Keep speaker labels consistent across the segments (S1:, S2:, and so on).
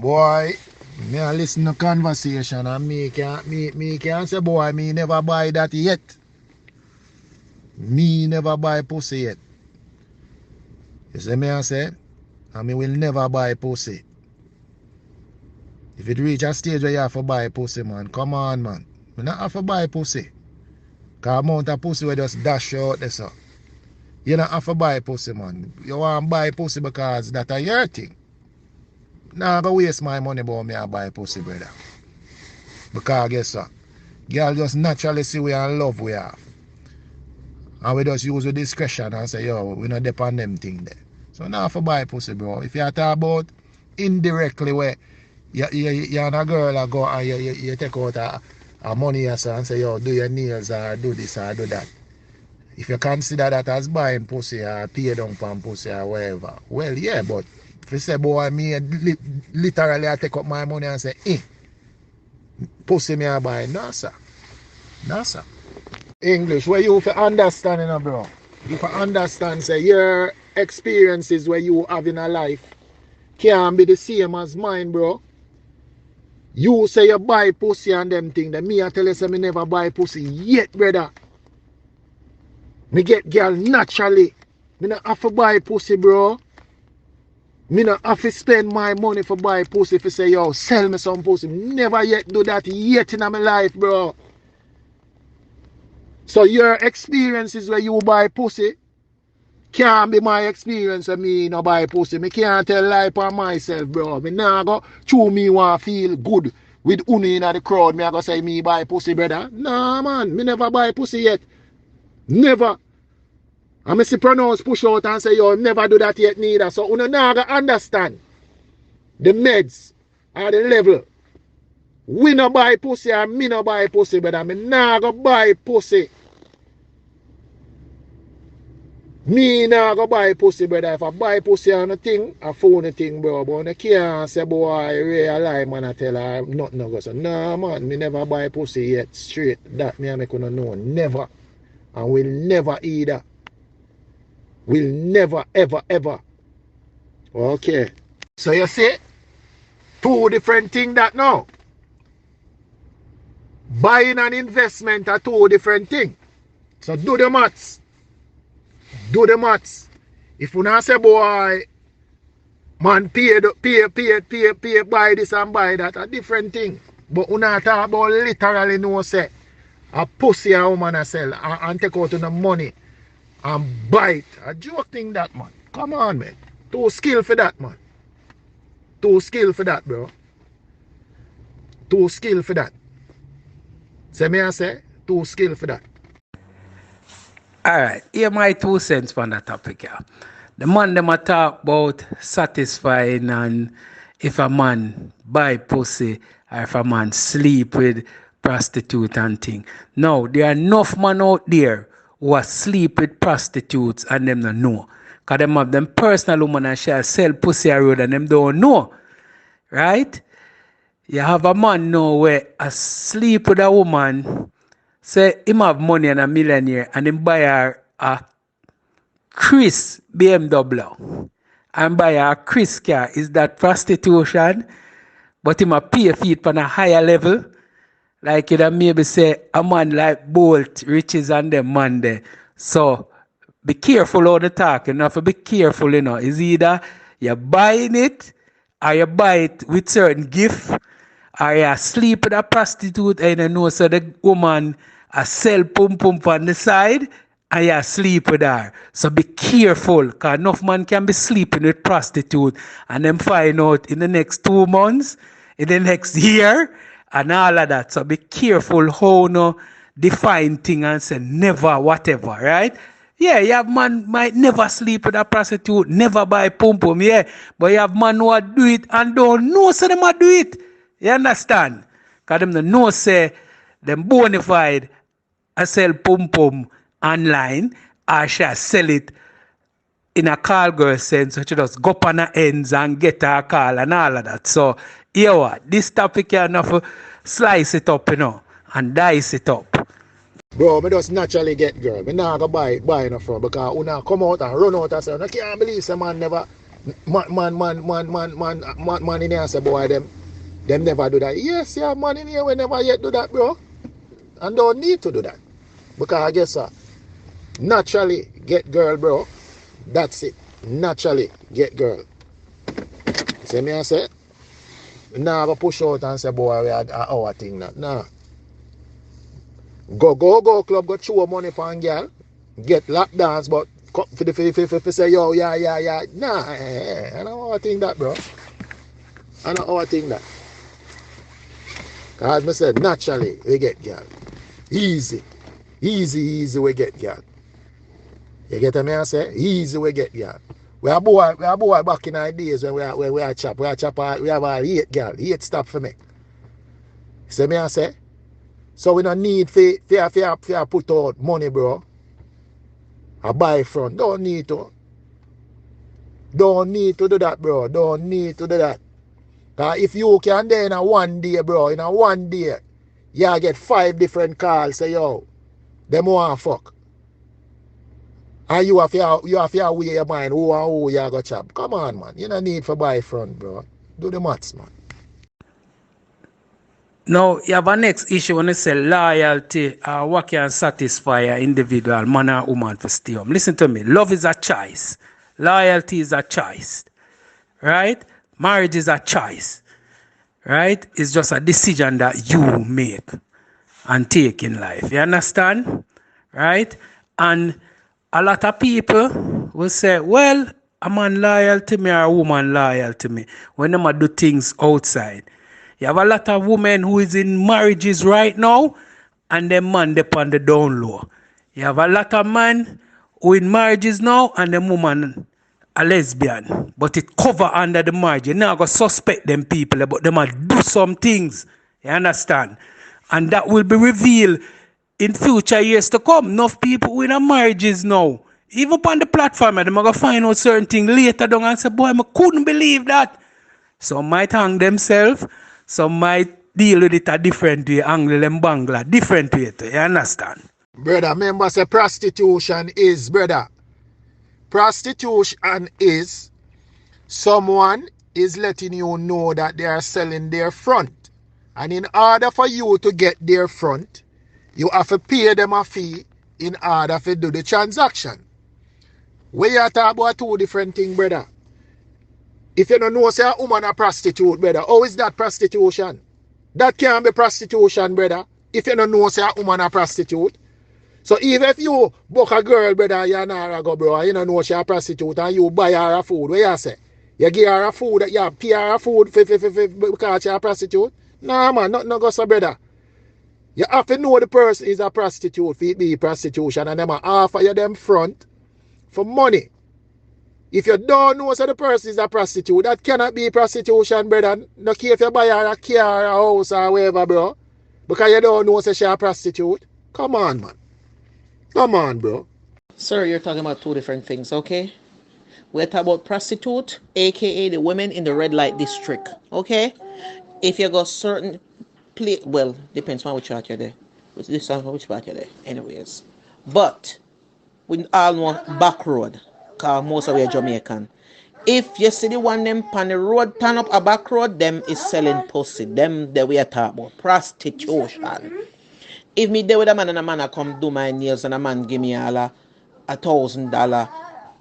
S1: Boy, me a listen to conversation and me can't say, boy, me never buy that yet. Me never buy pussy yet. You see me I say? And me will never buy pussy. If it reach a stage where you have to buy pussy, man, come on, man. Me not have to buy pussy. Because amount of pussy will just dash you out there, so. You don't have to buy pussy, man. You want to buy pussy because that's your thing. Now I go waste my money about me and buy pussy, brother. Because guess what? Girl just naturally see we and love we have. And we just use the discretion and say, yo, we not depend on them thing there. So now for buy pussy, bro. If you talk about indirectly where you and a girl a go and you take out a money and say, yo, do your nails or do this or do that. If you consider that as buying pussy or pay down for pussy or whatever, well, yeah, but if you say, boy, me literally I take up my money and say, pussy me I buy, no, sir. No, sir. English, where you for understand, you know, bro. You for understand, say, your experiences where you have in a life can't be the same as mine, bro. You say you buy pussy and them thing, then me I tell you say me never buy pussy yet, brother. Me get girl naturally. Me not have to buy pussy, bro. Me not have to spend my money for buy pussy if you say, yo, sell me some pussy. Never yet do that yet in my life, bro. So your experiences where you buy pussy can't be my experience of me no buy pussy. Me can't tell lie for myself, bro. Me nah go chew me want feel good with uni in the crowd. Me I go say me buy pussy, brother. Nah, man. Me never buy pussy yet. Never. And me see pronounce push out and say, yo, never do that yet neither. So you nah go understand the meds or the level. We no buy pussy and me no buy pussy, brother. Me nah go buy pussy. Me nah go buy pussy, brother. If I buy pussy on a thing, I phone a thing, bro. But I can't say, boy, realize, man, I tell her nothing no go. So, nah, man, me never buy pussy yet. Straight. That me I make no know. Never. And will never either. Will never, ever, ever. Okay. So you see, two different things that now. Buying and investment are two different things. So do the maths. Do the maths. If you not say, boy, man, pay, buy this and buy that, a different thing. But you not talk about literally no say, a pussy a woman a sell and take out the money and buy it. A joke thing that, man. Come on, man. Too skill for that, man. Too skill for that, bro. Too skill for that. Say me I say, too skill for that.
S2: Alright, here my 2 cents on that topic, yeah. The man them a talk about satisfying and if a man buy pussy or if a man sleep with prostitute and thing. Now, there are enough men out there who are sleep with prostitutes and them don't know. Because them have them personal woman and shall sell pussy a road and them don't know. Right? You have a man now where a sleep with a woman, say him have money and a millionaire and him buy her a Chris BMW and buy her a Chris car. Is that prostitution? But him a pay feet on a higher level. Like you maybe say a man like Bolt riches and them man there. So be careful how they talk. You have to be careful, you know. Is either you buying it or you buy it with certain gift or you sleep with a prostitute and you know so the woman a sell pum pum on the side and you sleep with her. So be careful because enough man can be sleeping with prostitute and then find out in the next 2 months, in the next year, and all of that. So be careful how no define thing and say never whatever, right? Yeah, you have man might never sleep with a prostitute, never buy pum pum, yeah. But you have man who do it and don't know so them do it. You understand? Because them don't know say them bona fide I sell pum pum online or shall sell it in a call girl sense, so she just go up on her ends and get her call and all of that. So, here what? This topic you enough slice it up, you know, and dice it up.
S1: Bro, me just naturally get girl. Me nah go buy no from because una come out and run out and say, I can't believe some man never Man in here say, boy, them never do that. Yes, yeah, man in here we never yet do that, bro. And don't need to do that. Because I guess naturally get girl, bro. That's it. Naturally get girl. See me I say? Nah, go push out and say, boy, we are our thing now. Nah. Go club, go chew money for a girl. Get lap dance, but for say, yo, yeah. Nah, I don't know how I think that, bro. I don't know how I think that. As I said, naturally, we get girl. Easy we get girl. You get me I say? Easy we get girl. We are boy back in our days when we are chop. We have all 8 girl. 8 stop for me. See me I say? So we don't need to put out money, bro. A buy front. Don't need to do that, bro. Don't need to do that. Because if you can then in a one day, bro, you get 5 different calls. Say, yo, them want fuck. And you have to weigh your mind who you go chop. Come on, man. You don't need for buy front, bro. Do the maths, man.
S2: Now, you have a next issue when you say loyalty or what can satisfy an individual, man or woman to stay home. Listen to me. Love is a choice. Loyalty is a choice. Right? Marriage is a choice. Right? It's just a decision that you make and take in life. You understand? Right? And a lot of people will say, well, a man loyal to me or a woman loyal to me when they do things outside. You have a lot of women who is in marriages right now and them man they on the down low. You have a lot of men who in marriages now and them woman a lesbian. But it cover under the marriage. You not go suspect them people, but them might do some things. You understand? And that will be revealed in future years to come. Enough people who in a marriages now. Even upon the platform, they're going to find out certain things later down and say, boy, I couldn't believe that. Some might hang themselves. Some might deal with it a different way, angle and bangla, different way. You understand?
S1: Brother, remember say prostitution is, brother. Prostitution is someone is letting you know that they are selling their front. And in order for you to get their front, you have to pay them a fee in order to do the transaction. We are talking about 2 different things, brother. If you don't know, say a woman a prostitute, brother, how is that prostitution? That can't be prostitution, brother. If you don't know, say a woman a prostitute. So even if you book a girl, brother, you not go, bro, you don't know she a prostitute and you buy her a food, what you say? You give her a food, you pay her a food because she a prostitute? Nah, man, nothing go so, brother. You have to know the person is a prostitute for it be prostitution and them offer you them front for money. If you don't know so the person is a prostitute, that cannot be prostitution, brother. No care if you buy her a car, a house, or whatever, bro. Because you don't know so she a prostitute. Come on, man. Come on, bro.
S3: Sir, you're talking about 2 different things, okay? We're talking about prostitute, aka the women in the red light district, okay? If you got certain place, well, depends on which part you're there. This on which part you're there, anyways. But we all know back road, cause most of we are Jamaican. If you see the one them on the road turn up a back road, them is selling pussy. Them that we are talking about prostitution. If me there with a man and a man I come do my nails and a man give me $1,000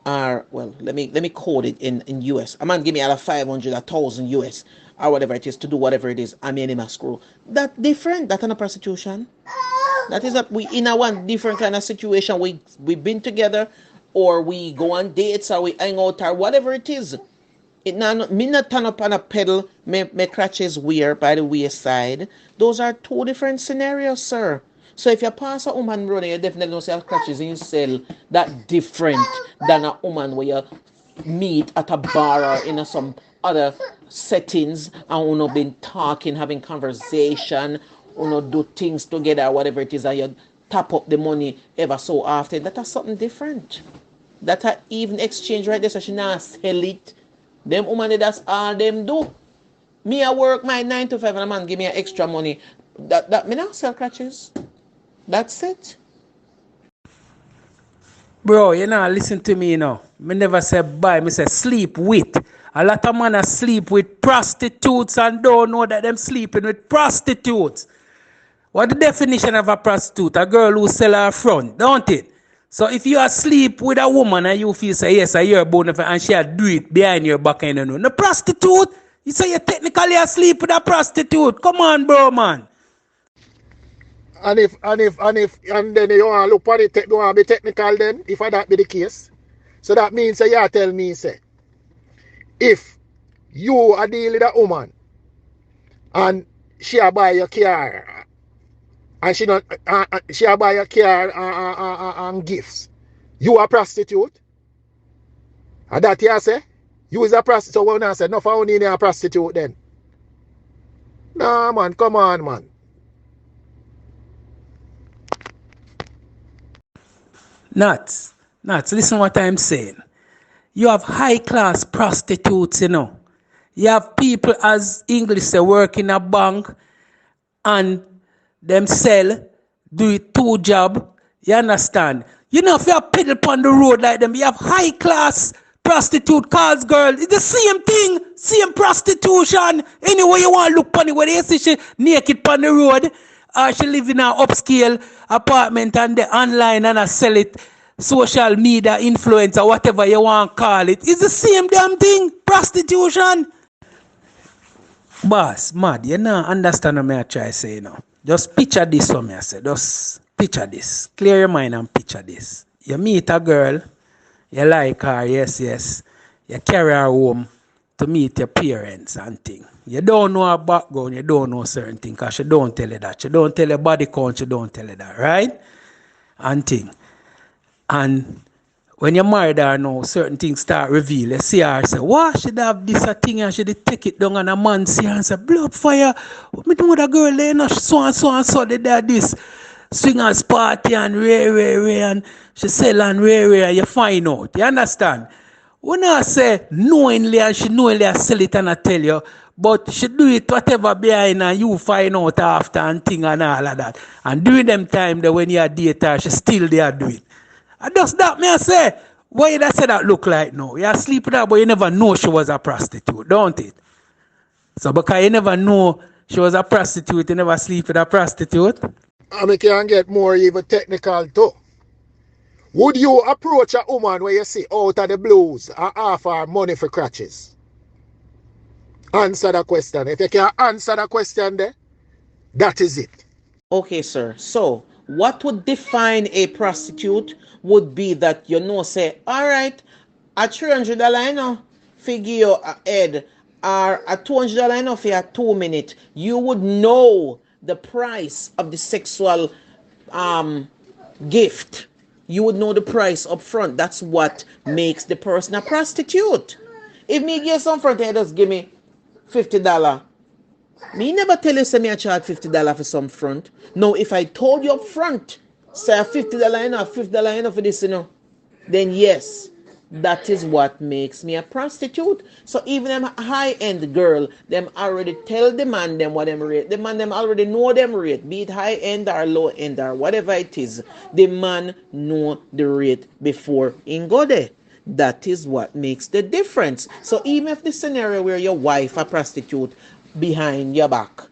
S3: or well let me code it in US. A man give me $500, $1,000 US or whatever it is to do whatever it is. I mean him a screw. That different. That in a prostitution. That is that we in a one different kind of situation. We been together or we go on dates or we hang out or whatever it is. It me not turn up on a pedal, my crutches weird by the wayside. Those are 2 different scenarios, sir. So if you pass a woman road, you definitely don't see crutches in sell that different than a woman where you meet at a bar or in some other settings and you been talking, having conversation, do things together, whatever it is, and you tap up the money ever so often. That is something different. That are even exchange right there, so she not sell it. Them woman, that's all them do. Me I work my 9 to 5 and a man give me extra money. That me not sell crutches. That's it.
S2: Bro, you know, listen to me now. Me never say buy, me say sleep with. A lot of men sleep with prostitutes and don't know that them sleeping with prostitutes. What the definition of a prostitute? A girl who sell her front, don't it? So if you asleep with a woman and you feel say yes, I hear about it and she do it behind your back and you know. No prostitute, you say you're technically asleep with a prostitute. Come on, bro, man.
S1: And then you want to look at it, don't want to be technical then, if that be the case. So that means say you tell me say, if you are dealing with a woman and she buy your car and she buy your car and gifts, you a prostitute? And that you say? You is a prostitute. So when I say no for only a prostitute then. Nah man, come on man.
S2: Nuts, listen what I'm saying. You have high class prostitutes, you know. You have people, as English say, work in a bank and them sell, do it 2 job. You understand? You know, if you have people on the road like them, you have high class prostitute calls girl. It's the same thing, same prostitution. Anyway you want to look on it, whether you see she naked on the road or she live in an upscale apartment and they online and I sell it, social media influencer, whatever you want to call it. It's the same damn thing, prostitution. Boss, mad, you know, understand what I try to say, you know. Just picture this for me, I say. Just picture this. Clear your mind and picture this. You meet a girl, you like her, yes. You carry her home to meet your parents and thing. You don't know her background, you don't know certain things, because she don't tell you that. She don't tell your body count, she don't tell you that, right? And thing. And when you married her now, certain things start reveal. You see her say, what? She'd have this a thing and she'd take it down and a man see her and say, blood fire. What me do with a girl there? No, so and so, they did this. Swingers party and ray, and she sell and ray, you find out. You understand? When I say knowingly and she knowingly sell it and I tell you, but she do it whatever behind and you find out after and thing and all of that. And during them time that when you date her, she still there do it. And just that me I say, why did I say that look like now? You sleep with her, but you never know she was a prostitute, don't it? So because you never know she was a prostitute, you never sleep with a prostitute.
S1: I mean, can get more even technical too. Would you approach a woman where you see out of the blues and offer money for crutches? Answer the question. If you can answer the question there, that is it.
S3: Okay, sir. So, what would define a prostitute would be that you know, say, all right, a $300 you know, figure your head, or a $200 you know, for a 2 minute. You would know the price of the sexual gift. You would know the price up front. That's what makes the person a prostitute. If me give some front, they just give me $50. Me never tell you say me I charge $50 for some front. No, if I told you up front, say $50 enough, $50 enough for this, you know, then yes, that is what makes me a prostitute. So even them high-end girl, them already tell the man them what them rate. The man them already know them rate, be it high-end or low-end or whatever it is. The man know the rate before he go there. That is what makes the difference. So even if the scenario where your wife a prostitute behind your back,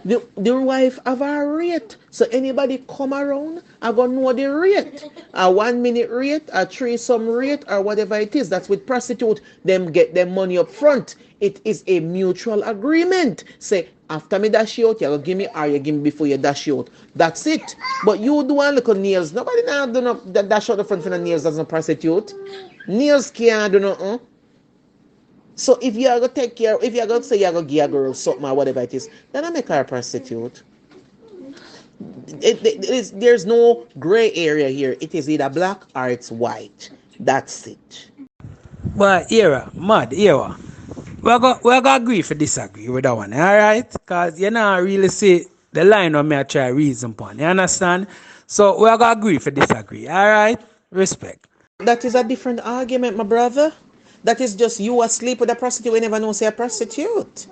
S3: the wife have a rate. So anybody come around, I gonna know the rate. A 1 minute rate, a threesome rate, or whatever it is. That's with prostitute. Them get their money up front. It is a mutual agreement. Say, after me dash you out, you give me or you give me before you dash you out. That's it. But you do one little nails. Nobody now do no dash out the front for the nails as a prostitute. Nails can't do nothing. So if you are going to take care, if you are going to say you are going to give a girl something or whatever it is, then I make her a prostitute. There's no gray area here. It is either black or it's white. That's it.
S2: But era, mad era. We're going to agree for disagree with that one, all right? Because you not really see the line of me I try reason upon. You understand? So we're going to agree for disagree, all right? Respect.
S3: That is a different argument, my brother. That is just you asleep with a prostitute. You never know say a prostitute.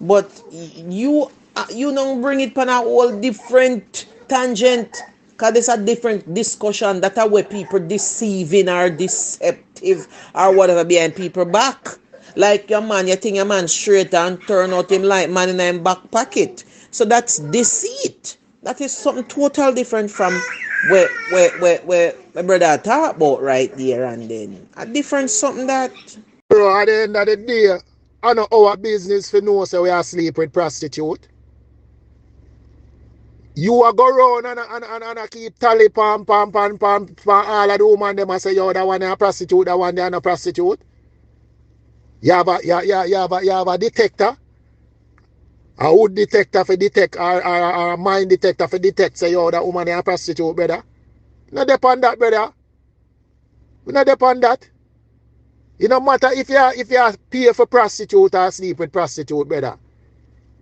S3: But you don't bring it on a whole different tangent. Because there's a different discussion that are where people deceiving or deceptive or whatever behind people back. Like your man, you think your man straight and turn out him like man in him back pocket. So that's deceit. That is something total different from where my brother talk about right there and then. A different something that.
S1: Bro, at the end of the day, I know our business for know so we are sleep with prostitute. You are go round and keep tally pam all of the woman them and say yo that one a prostitute, that one they are not prostitute. You have a detector. A wood detector for detect or a mind detector for detect say yo that woman a prostitute, brother. No depend that, brother. We not depend that. It no matter if you pay for prostitute or sleep with prostitute, brother.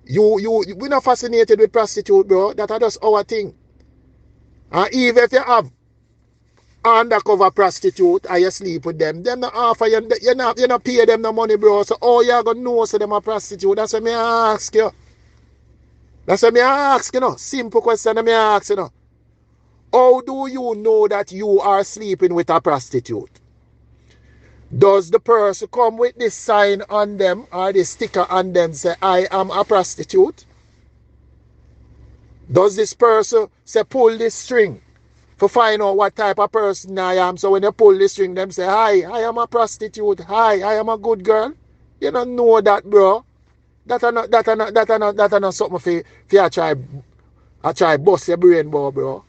S1: We not fascinated with prostitute, bro. That are just our thing. And even if you have undercover prostitute and you sleep with them not offer you not pay them no money, bro. So all you gonna know so them a prostitute. That's what me ask you. That's what me ask you know. Simple question me ask you know. How do you know that you are sleeping with a prostitute? Does the person come with this sign on them or this sticker on them say I am a prostitute? Does this person say pull this string for find out what type of person I am? So when they pull the string, them say, hi, I am a prostitute. Hi, I am a good girl. You don't know that, bro. That are not something for you try bust your brain, bro.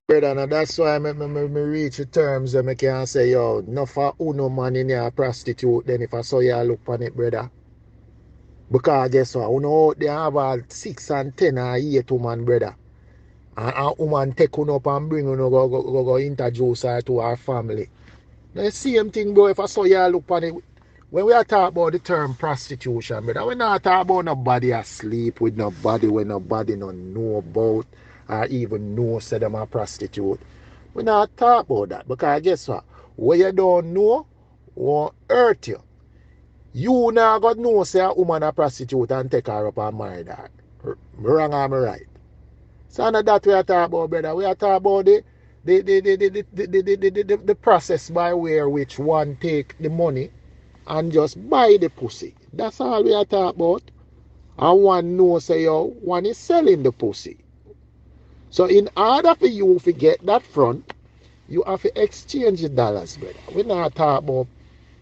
S1: Brother, and that's why me reach the terms that I can say, yo, no for uno man in here a prostitute, then if I saw you look on it, brother. Because guess what? Uno out there have all 6 and 10 and 8 woman, brother. And a woman take one up and bring uno go introduce her to her family. The same thing, bro, if I saw you look on it. When we are talking about the term prostitution, brother, we're not talking about nobody asleep with nobody when nobody don't know about or even know say them a prostitute. We're not talking about that because guess what? What you don't know won't hurt you. You now got know say a woman a prostitute and take her up and marry her. Me wrong or me right? So not that we are talking about, brother. We are talking about the process by where which one take the money and just buy the pussy. That's all we are talking about. And one knows say yo, one is selling the pussy. So in order for you to get that front, you have to exchange the dollars, brother. We're not talking about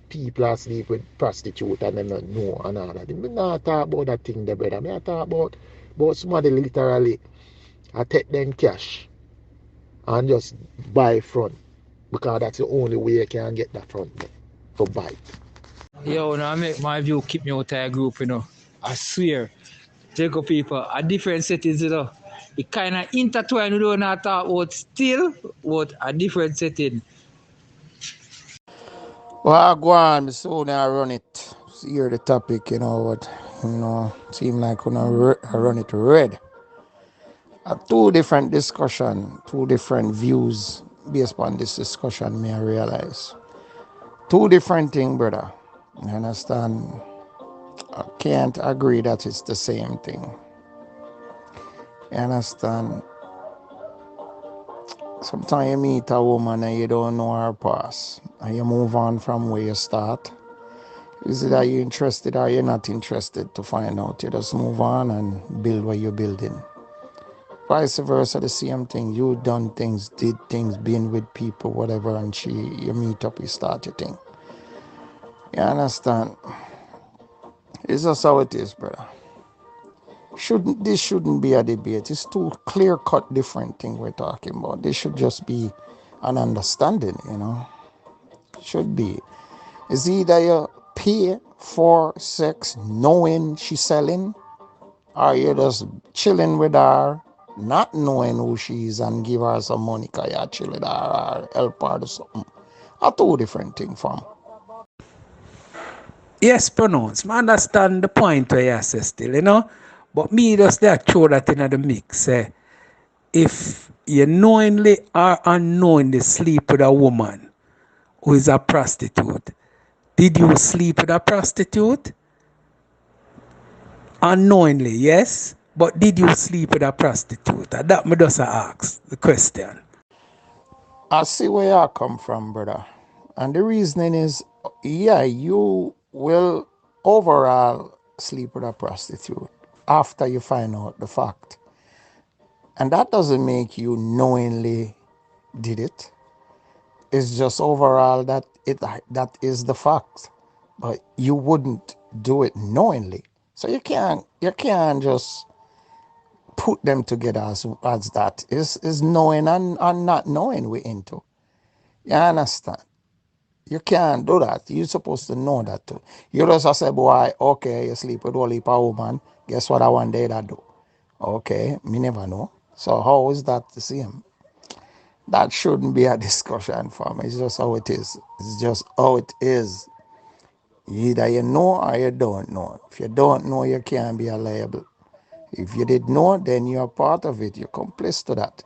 S1: people asleep with prostitute and them not know and all that. We're not talking about that thing there, brother. We're talking about somebody literally I take them cash and just buy front. Because that's the only way you can get that front there, for buy.
S4: Yo, now I make my view keep me out of a group, you know. I swear. Jacob people, a different settings, you know. It kind of intertwined, we don't not talk about still, but a different setting.
S1: Well, go on, so now I run it. Hear the topic, you know what? Seem like when I run it red. Two different discussion, two different views based upon this discussion, may I realize. Two different things, brother. You understand? I can't agree that it's the same thing. You understand? Sometimes you meet a woman and you don't know her past, and you move on from where you start. Is it that you're interested or you're not interested to find out? You just move on and build what you're building. Vice versa, the same thing. You done things, did things, been with people, whatever, and you meet up, you start your thing. You understand? It's just how it is, brother. This shouldn't be a debate. It's two clear-cut different thing we're talking about. This should just be an understanding, you know. Should be. It's either you pay for sex knowing she's selling, or you're just chilling with her, not knowing who she is, and give her some money because you're chilling with her or help her to something. Are two different things, fam.
S2: Yes, pronounce. I understand the point where you say still, you know. But me just there throw that in the mix. If you knowingly or unknowingly sleep with a woman who is a prostitute, did you sleep with a prostitute? Unknowingly, yes But did you sleep with a prostitute? That me just ask the question.
S5: I see where you come from, brother. And the reasoning is, yeah, you will overall sleep with a prostitute after you find out the fact. And that doesn't make you knowingly did it. It's just overall that that is the fact. But you wouldn't do it knowingly. So you can't just put them together as that. Is knowing and not knowing we into. You understand? You can't do that. You're supposed to know that too. You just say, boy, okay, you sleep with all heap of woman. Guess what I one day that do? Okay, me never know. So how is that the same? That shouldn't be a discussion for me. It's just how it is. It's just how it is. Either you know or you don't know. If you don't know, you can't be liable. If you did know, then you're part of it. You're complicit to that,